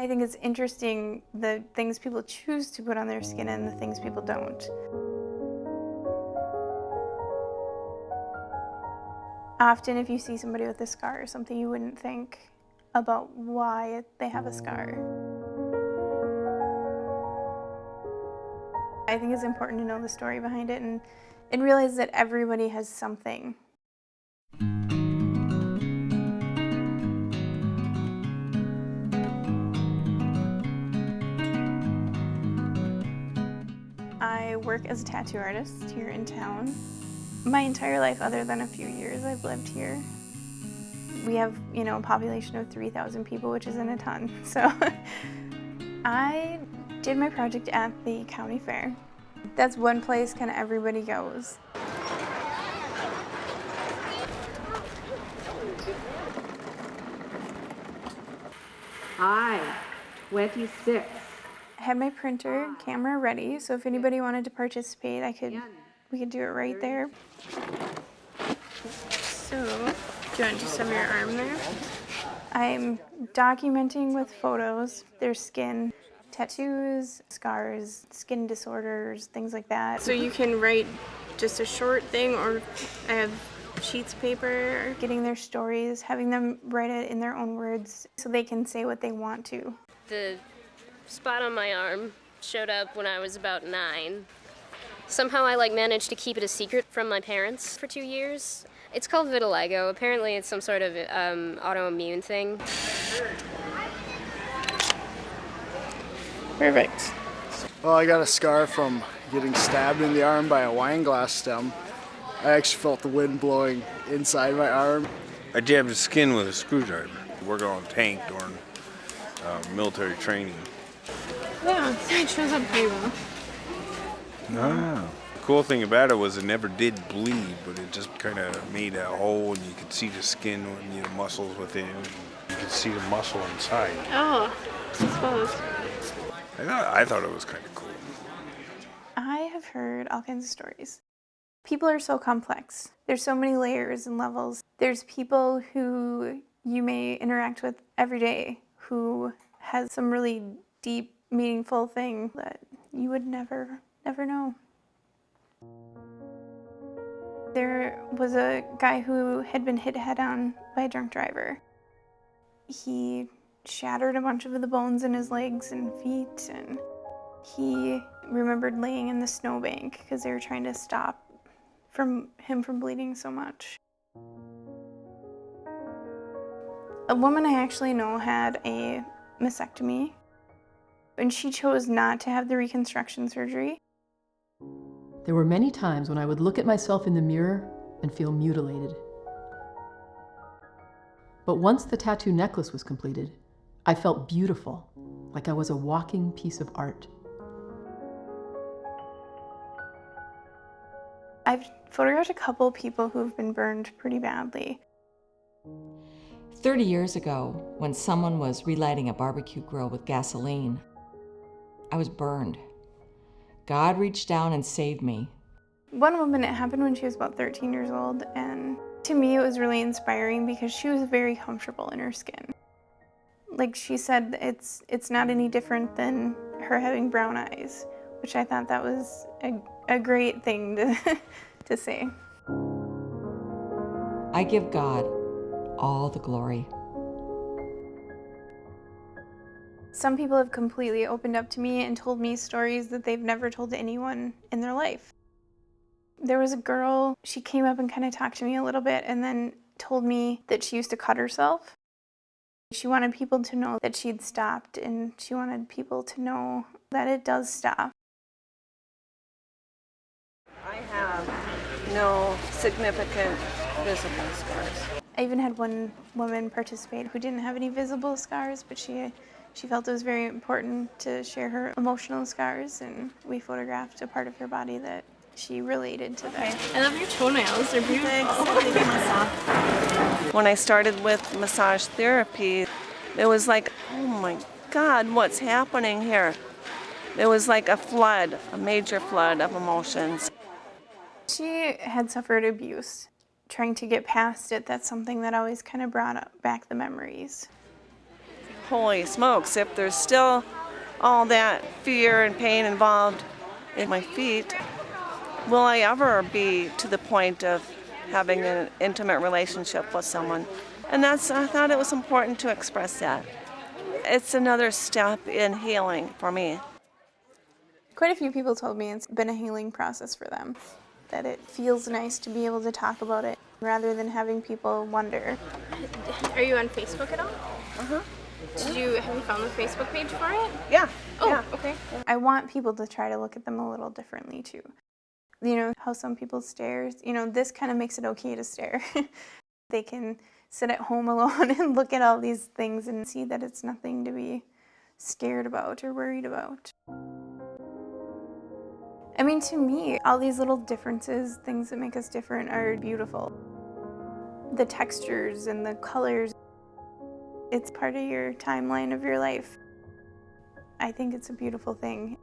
I think it's interesting the things people choose to put on their skin and the things people don't. Often if you see somebody with a scar or something, you wouldn't think about why they have a scar. I think it's important to know the story behind it and realize that everybody has something. I work as a tattoo artist here in town. My entire life, other than a few years, I've lived here. We have, a population of 3,000 people, which isn't a ton. So I did my project at the county fair. That's one place kind of everybody goes. Hi, 26. I had my printer camera ready, so if anybody wanted to participate, we could do it right there. So, do you want to just have your arm there? I'm documenting with photos their skin, tattoos, scars, skin disorders, things like that. So you can write just a short thing, or I have sheets of paper, getting their stories, having them write it in their own words so they can say what they want to. The spot on my arm showed up when I was about 9. Somehow I managed to keep it a secret from my parents for 2 years. It's called vitiligo. Apparently it's some sort of autoimmune thing. Perfect. Well, I got a scar from getting stabbed in the arm by a wine glass stem. I actually felt the wind blowing inside my arm. I jabbed his skin with a screwdriver. Working on a tank during military training. Yeah, it shows up pretty well. Ah. The cool thing about it was it never did bleed, but it just kind of made a hole, and you could see the skin and the muscles within. You could see the muscle inside. Oh, I suppose. I thought it was kind of cool. I have heard all kinds of stories. People are so complex. There's so many layers and levels. There's people who you may interact with every day who has some really deep, meaningful thing that you would never know. There was a guy who had been hit head-on by a drunk driver. He shattered a bunch of the bones in his legs and feet, and he remembered laying in the snowbank because they were trying to stop him from bleeding so much. A woman I actually know had a mastectomy, and she chose not to have the reconstruction surgery. There were many times when I would look at myself in the mirror and feel mutilated. But once the tattoo necklace was completed, I felt beautiful, like I was a walking piece of art. I've photographed a couple people who've been burned pretty badly. 30 years ago, when someone was relighting a barbecue grill with gasoline, I was burned. God reached down and saved me. One woman, it happened when she was about 13 years old, and to me it was really inspiring because she was very comfortable in her skin. Like she said, it's not any different than her having brown eyes, which I thought that was a great thing to say. I give God all the glory. Some people have completely opened up to me and told me stories that they've never told to anyone in their life. There was a girl, she came up and kind of talked to me a little bit and then told me that she used to cut herself. She wanted people to know that she'd stopped, and she wanted people to know that it does stop. I have no significant visible scars. I even had one woman participate who didn't have any visible scars, but she felt it was very important to share her emotional scars, and we photographed a part of her body that she related to that. I love your toenails, they're beautiful. When I started with massage therapy, it was like, oh my God, what's happening here? It was like a flood, a major flood of emotions. She had suffered abuse. Trying to get past it, that's something that always kind of brought back the memories. holy smokes, if there's still all that fear and pain involved in my feet, will I ever be to the point of having an intimate relationship with someone? And I thought it was important to express that. It's another step in healing for me. Quite a few people told me it's been a healing process for them, that it feels nice to be able to talk about it rather than having people wonder. Are you on Facebook at all? Uh-huh. Have you found the Facebook page for it? Yeah. Oh, yeah. okay. I want people to try to look at them a little differently too. You know, how some people stare, you know, this kind of makes it okay to stare. They can sit at home alone and look at all these things and see that it's nothing to be scared about or worried about. I mean, to me, all these little differences, things that make us different, are beautiful. The textures and the colors, it's part of your timeline of your life. I think it's a beautiful thing.